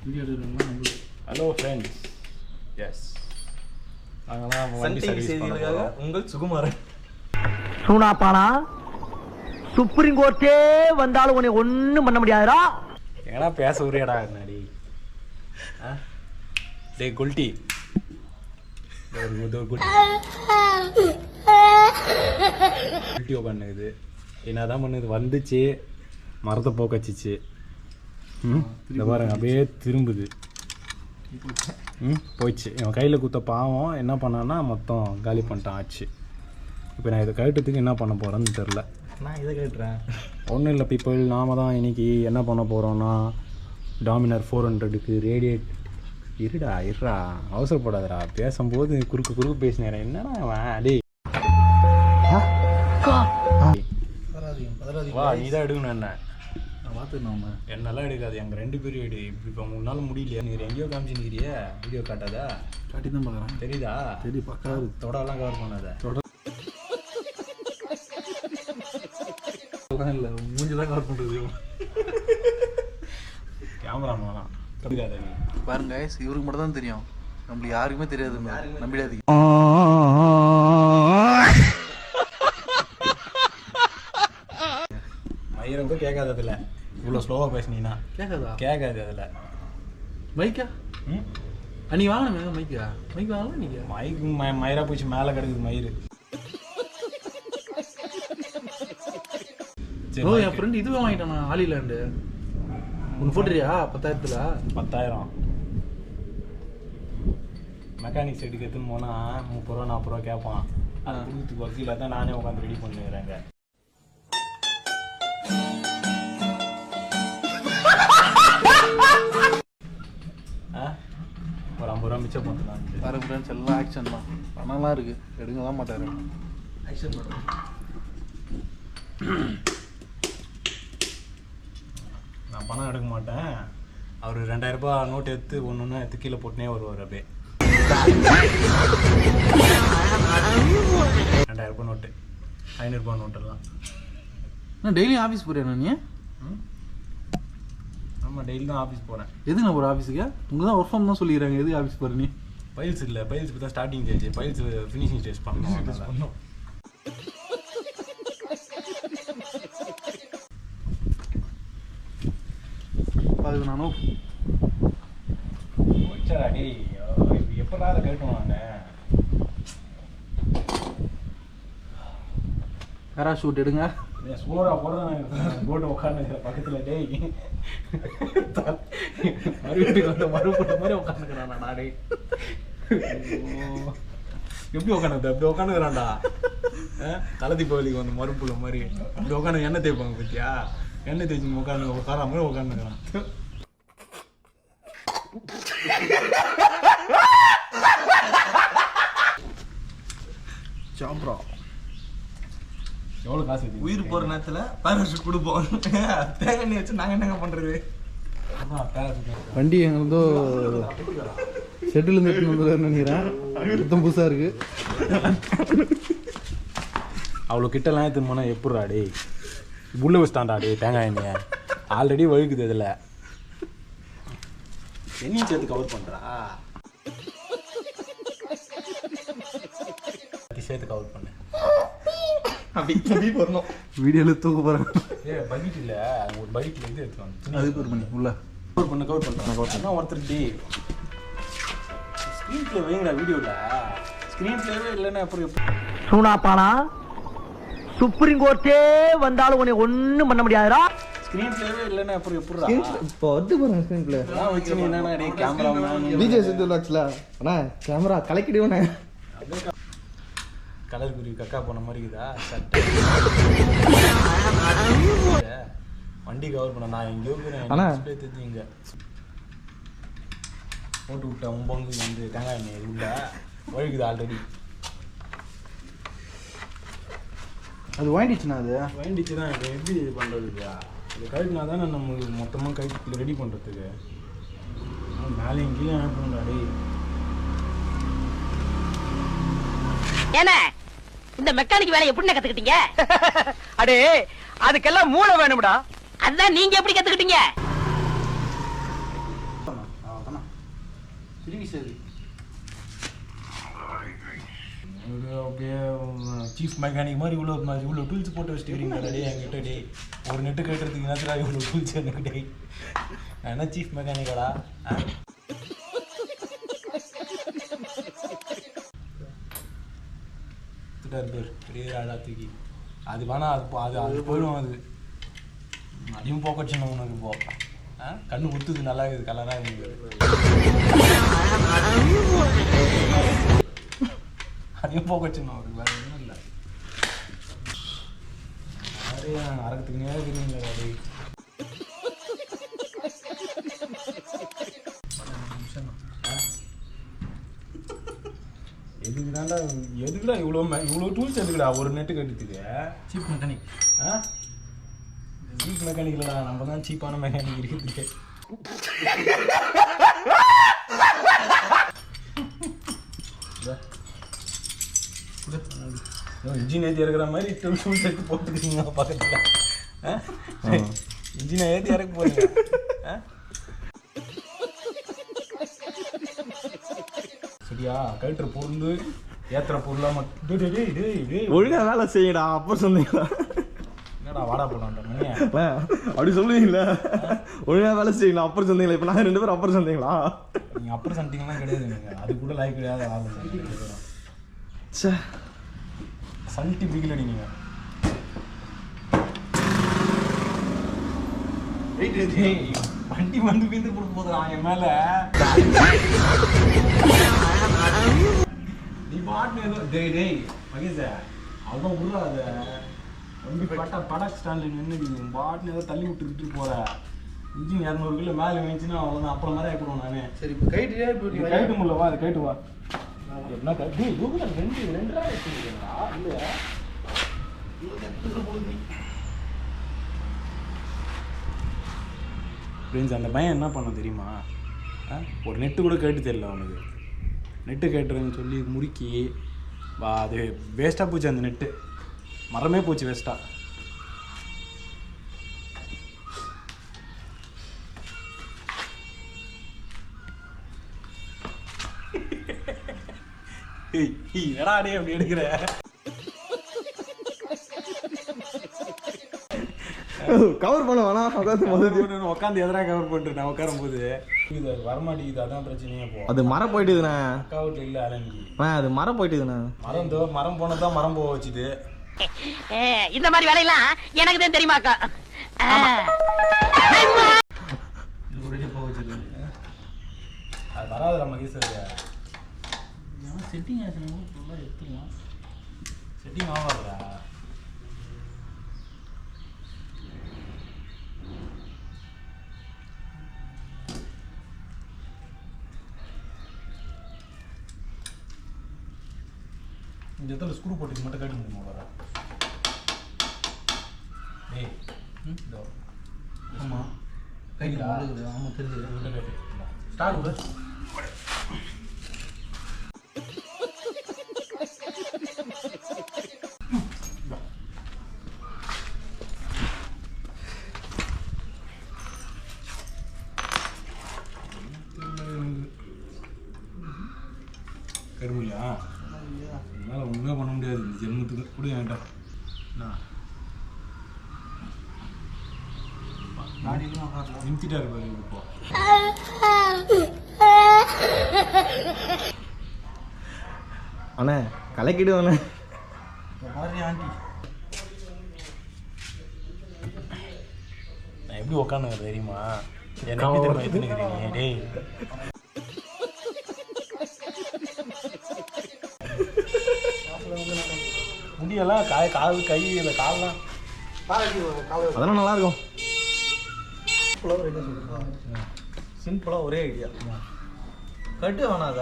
Hello friends, S உங்கள் Sukumaran. சூனாப்பானா supreme கோர்ட்டே வந்தாலும் உன்னை ஒன்றும் பண்ண முடியாதுடா. எங்கன்னா பேச உரியாடா நாடி. டே குல்ட்டி குல்ட்டி பண்ணுது. என்னதான் பண்ணுது, வந்துச்சு மரத்தை போக்கச்சிச்சு. இந்த பாருங்க அப்படியே திரும்புது. போயிடுச்சு. என் கையில் குத்த பாவம் என்ன பண்ணான்னா மொத்தம் காலி பண்ணிட்டான் ஆச்சு. இப்போ நான் இதை கழட்டத்துக்கு என்ன பண்ண போகிறேன்னு தெரில. நான் இதை கேட்டுறேன். ஒன்றும் இல்லை பீப்புள், நாம தான் இன்னைக்கு என்ன பண்ண போகிறோன்னா டாமினர் 400க்கு ரேடியேட். இருடா அவசரப்படாதடா, பேசும்போது குறுக்கு பேசினேன். என்னடா அடே வா, நீ தான் எடுக்கணும். என்ன பார்த்துக்கணும், என்னெல்லாம் எடுக்காது, எங்கள் 2 பேரும் எடு. இப்போ 3 நாள் முடியலையா? நீங்கள் எங்கேயோ காமிச்சுன்னுக்கிறிய, வீடியோ காட்டாதா? காட்டி தான் பார்க்குறேன். தெரியுதா? சரி, பக்காது. தொடலாம் கவர் பண்ணாத. இல்லை, மூஞ்சிதான் கவர் பண்ணுறது. கேமராமேனா தெரியாத நீ பாருங்க, இவருக்கு மட்டும் தான் தெரியும், நம்மளுக்கு யாருக்குமே தெரியாது. நம்பிடாதீங்க. மயிரம் கூட கேட்காது அதில். இவ்வளோ ஸ்லோவாக பேசினீங்கன்னா கேட்காது அதில். மைக்கா அன்னைக்கு வாங்கினே மைக்கா மைக் வாங்கலாம். நீங்கள் மைக்கு மயிரா போச்சு, மேலே கிடக்குது மயிறு. ஓ, என் ஃப்ரெண்ட் இதுவே வாங்கிட்டானா, ஆலிலாண்டு. ஒன்று போட்டுறியா? 10,000த்துல 10,000. மெக்கானிக் சைடுக்கு எடுத்துன்னு போனால் 30 ரூபா 40 ரூபா கேட்பான். அது கொடுத்துக்கு வக்கீல தான் நானே உட்காந்து ரெடி பண்ணிடுறேங்க. ஒரு 50 ரூபா மிச்சம் பண்ணலாம். பாரு ஃப்ரெண்ட்ஸ், எல்லாம் ஆக்ஷன் தான். பணம்லாம் இருக்குது, எடுங்க தான் மாட்டார். ஆக்ஷன் பண்ணுறோம். நான் பணம் எடுக்க மாட்டேன். அவர் 2000 ரூபாய் நோட்டு எடுத்து ஒன்று எடுத்து கீழே போட்டுனே வருவார். அப்படியே 2000 ரூபாய் நோட்டு, 500 ரூபாய் நோட்டெல்லாம். நான் டெய்லியும் ஆஃபீஸ் போகிறேன். நீ? ஆமாம், டெய்லி தான் ஆஃபீஸ் போகிறேன். எதுக்கு நான் ஒரு ஆஃபீஸுக்கு? உங்கள் தான் ஒர்க் ஃப்ரம் தான் சொல்லிடுறாங்க. எதுக்கு ஆஃபீஸ் போகிற நீ? பைல்ஸ் இல்லை, பைல்ஸுக்கு தான் starting stage. Piles finishing stage பண்ணணும். அது நானும் அடி எப்படா அதை கேட்டோம் நாங்கள். பேராஷூட் எடுங்க. சூடா போடுறேன் போட்டு உட்காந்துக்கிற பக்கத்தில். டேய் மறுபடியும் வந்து மறுபடியும் மாதிரி உட்காந்துக்கிறான். நாடே எப்படி உட்காந்து அப்படி உட்காந்துக்கிறான்டா. தலை தீபாவளிக்கு வந்து மறுப்புள்ள மாதிரி இப்படி உட்காந்து எண்ணெய் தேய்ப்பாங்க பத்தியா? எண்ணெய் தேய்ச்சி உட்கார மாதிரி உட்காந்துக்கிறான். சாப்பிட்றோம். எவ்வளோ காசு உயிர் போகிற நேரத்தில் பேராஷூட் கொடுப்போம். தேங்காய் வச்சு நாங்கள் என்னங்க பண்ணுறது? வண்டி எங்களதோ ஷெட்டில் எடுத்துன்னு வந்து நினைக்கிறேன். சுத்தம் புதுசாக இருக்குது. அவ்வளோ கிட்டலாம் எடுத்துன்னு போனால் எப்பட்றா டே? புள்ள வச்சுட்டான்டா டே தேங்காய் எண்ணெய். ஆல்ரெடி வழுக்குது அதில். எண்ணெயும் சேர்த்து கவர் பண்ணுறா. சேர்த்து கவர் பண்ணு. அப்படி வரணும். வீடியோவில் தூக்க போகிறேன். பக்கெட் இல்லை, ஒரு பக்கெட்டில் இது எடுத்துவாங்க. அது ஒரு பண்ணி உள்ள கவர் பண்ணுறேன். ஒருத்தர் டி ஸ்க்ரீன் பிளே வைங்களா வீடியோவில். ஸ்க்ரீன் பிளேவே இல்லைன்னா அப்புறம் சூனாப்பானா சுப்ரீம் கோர்ட்டே வந்தாலும் உன்னை ஒன்றும் பண்ண முடியாதுடா. ஸ்க்ரீன் பிளேவே இல்லைன்னா அப்புறம் எப்படிடா? இப்போ வந்து பாருங்க ஸ்க்ரீன் பிளே வச்சு நீ என்னன்னா டே கேமராமேன் விஜய் சித்து லாக்ஸ்ல அண்ணா கேமரா கலக்கிடுவேண்ணே. கலர் குருவி கக்கா போன மாதிரி இருக்குதா சட்டை? வண்டி கவர் பண்ண நான் எங்கேயோ போய் தெரிஞ்சு இங்கே போட்டு விட்டேன். உம்பங்கு வந்து தேங்காய் எண்ணெய் உள்ள வழுக்குது ஆல்ரெடி. அது வாங்கிடுச்சுண்ணா. அது வாங்கிடுச்சு தான். இப்போ எப்படி இது பண்ணுறதுக்கா? இது கழுக்குனா தானே நம்ம மொத்தமாக கழுத்து ரெடி பண்ணுறதுக்கு. மேலேயும் கீழே அனுப்பணும்டா டே. ஏன்னா இந்த மெக்கானிக் வேலை எப்படி கத்துக்கிட்டீங்க? அடே அதுக்கெல்லாம் மூளை வேணும்டா. அதான் நீங்க எப்படி கத்துக்கிட்டீங்க? சரி அப்படியே சீஃப் மெக்கானிக் மாதிரி இவ்வளோ டூல்ஸ் போட்டு வச்சுக்கிறீங்க டே என்கிட்ட டே ஒரு நெட்டு கேட்டுறதுக்கு நேரத்தில் இவ்வளோ டூல்ஸ் எனக்கு டே நான் என்ன சீஃப் மெக்கானிக்கடா பேர் பெரிய ஆடா தூக்கி அது வேணா அது போயிடும் அது அதையும் போக்கடிச்சுன்னு உனக்கு போ கண்ணு குத்துது நல்லா இருக்குது கலராக இருக்குது அதையும் போக்கடிச்சுன்னு அவருக்கு வேறு ஒன்றும் இல்லை யாரையும் அறக்கிறதுக்கு நேரம் இருக்கிறீங்களா அது எதுக்குடா இவ்வளோ டூல்ஸ் எதுக்குடா ஒரு நெட்டு கட்டுறதுக்கு சீப் மெக்கானிக் சீப் மெக்கானிக் இல்லைடா நம்ம தான் சீப்பான மெக்கானிக் இருக்குது இன்ஜின் ஏற்றி இறக்குற மாதிரி டூல்ஸ் எடுத்து போட்டுருக்கீங்க பக்கத்தில் இன்ஜினை ஏற்றி இறக்க போறீங்க சரியா கட்டுற பொருள் ஏத்துற பொருளா மட்டும் ஒழுங்கா வேலை செய்யடா அப்ப சொன்னீங்களா என்னடா வாடா போடான்ற மணியா அப்படி சொல்லுவீங்களா ஒழுங்கா வேலை செய்யலாம் அப்புறம் சொன்னீங்களா இப்ப நாங்க 2 பேரும் அப்புறம் சொன்னீங்களா நீங்க அப்புறம் சண்டிங்கலாம் கிடையாது நீங்க அது கூட லைக் கிடையாது சல்ட்டி பிடிக்கல நீங்க வண்டி வந்து வீந்து போட போதுறான் என் மேல நீ பாட்டு ஏதோ டேய் மகேஷ அவன் விடுறாத வண்டி படக் ஸ்டாண்ட்ல நின்று பாட்டுன்னு ஏதோ தள்ளி விட்டுக்கிட்டு போற இன்ஜின் 200 கிலோ மேலே வந்துச்சுன்னா அவ்வளோதான் அப்புறம் மாதிரி ஆகிடுவோம் நானே சரி இப்போ கைட்டியா இப்போ கைட்டு முடியல வா அது கைட்டு வா என்ன கட்டி ரெண்டு வச்சுருக்கீங்களா இல்லையா ஃப்ரெண்ட்ஸ் அந்த பையன் என்ன பண்ண தெரியுமா ஒரு நெட்டு கூட கேட்டு தெரியல அவனுக்கு நெட்டு கேட்டுறேன்னு சொல்லி முறுக்கி வா அது வேஸ்ட்டாக போச்சு அந்த நெட்டு மரமே போச்சு வேஸ்ட்டாக என்னடா டே அப்படி எடுக்கிற கவர் பண்ண வேணாம் உட்காந்து எதிராக கவர் பண்ணிட்டு நான் உட்காரும் போது இது வரமாட்டேங்குது அதான் பிரச்சனையே போ அது மரம் போயிட்டுதுண்ணே அக்கா வீட்டில் இல்லை அலங்கி அது மரம் போயிட்டுதுண்ணே மரம் போனதான் மரம் போக வச்சுது இந்த மாதிரி வேலையெல்லாம் எனக்கு தான் தெரியுமாக்கா போக வச்சுது அது வராதுடா மகேஷ் செட்டிங் ஆச்சுன்னா ஃபுல்லாக எடுத்துக்கலாம் செட்டிங் ஆகாதுடா இந்த இடத்துல ஸ்க்ரூ போட்டு மட்டும் கட்டி முடியுமா வர ஏய் இதோ ஆமாம் கையில் ஆமாம் தெரிஞ்சது ஸ்டார்ட் விடு கருமில்லையா என்னால் ஒன்றுமே பண்ண முடியாது இந்த ஜென்மத்துக்கு கூட என்கிட்ட நிமித்திட்டா இருப்பாரு இப்போ அண்ணே கலக்கிடுவாண்ணே மாதிரி ஆண்டி நான் எப்படி உட்காந்துங்க தெரியுமா என்ன எப்படி தெரியுமா எத்தனைக்கிறீங்க டேய் முடியெல்லாம் கால் கை இல்லை கால்லாம் அதெல்லாம் நல்லா இருக்கும் சிம்பிளாக ஒரே ஐடியா கட்டு வேணாத